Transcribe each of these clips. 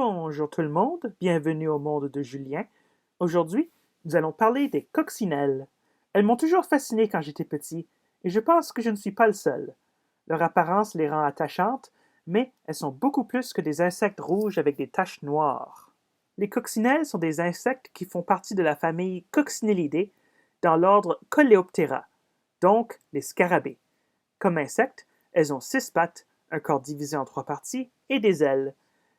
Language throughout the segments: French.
Bonjour tout le monde, bienvenue au monde de Julien. Aujourd'hui, nous allons parler des coccinelles. Elles m'ont toujours fasciné quand j'étais petit, et je pense que je ne suis pas le seul. Leur apparence les rend attachantes, mais elles sont beaucoup plus que des insectes rouges avec des taches noires. Les coccinelles sont des insectes qui font partie de la famille Coccinellidae dans l'ordre Coléoptera, donc les scarabées. Comme insectes, elles ont 6 pattes, un corps divisé en 3 parties et des ailes.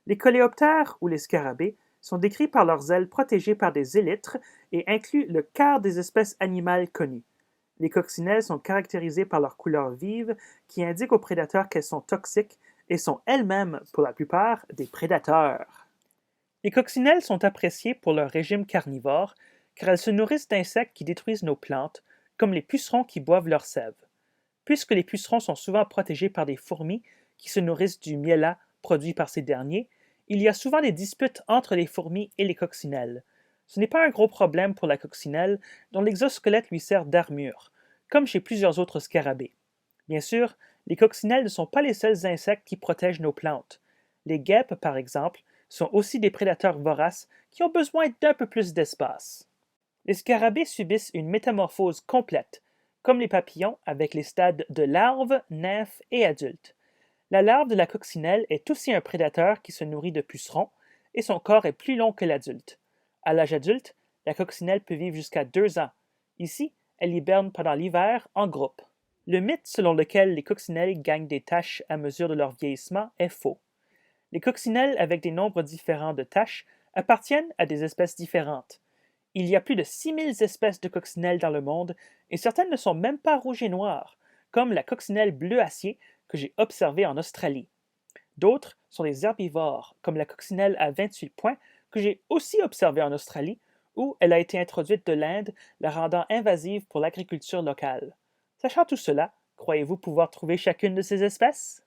Les coléoptères ou les scarabées sont décrits par leurs ailes protégées par des élytres et incluent le quart des espèces animales connues. Les coccinelles sont caractérisées par leur couleur vive qui indique aux prédateurs qu'elles sont toxiques et sont elles-mêmes, pour la plupart, des prédateurs. Les coccinelles sont appréciées pour leur régime carnivore car elles se nourrissent d'insectes qui détruisent nos plantes, comme les pucerons qui boivent leur sève. Puisque les pucerons sont souvent protégés par des fourmis qui se nourrissent du miella produit par ces derniers, il y a souvent des disputes entre les fourmis et les coccinelles. Ce n'est pas un gros problème pour la coccinelle, dont l'exosquelette lui sert d'armure, comme chez plusieurs autres scarabées. Bien sûr, les coccinelles ne sont pas les seuls insectes qui protègent nos plantes. Les guêpes, par exemple, sont aussi des prédateurs voraces qui ont besoin d'un peu plus d'espace. Les scarabées subissent une métamorphose complète, comme les papillons avec les stades de larve, nymphe et adulte. La larve de la coccinelle est aussi un prédateur qui se nourrit de pucerons, et son corps est plus long que l'adulte. À l'âge adulte, la coccinelle peut vivre jusqu'à 2 ans. Ici, elle hiberne pendant l'hiver en groupe. Le mythe selon lequel les coccinelles gagnent des taches à mesure de leur vieillissement est faux. Les coccinelles avec des nombres différents de taches appartiennent à des espèces différentes. Il y a plus de 6000 espèces de coccinelles dans le monde et certaines ne sont même pas rouges et noires, comme la coccinelle bleu acier que j'ai observée en Australie. D'autres sont des herbivores, comme la coccinelle à 28 points que j'ai aussi observée en Australie, où elle a été introduite de l'Inde, la rendant invasive pour l'agriculture locale. Sachant tout cela, croyez-vous pouvoir trouver chacune de ces espèces?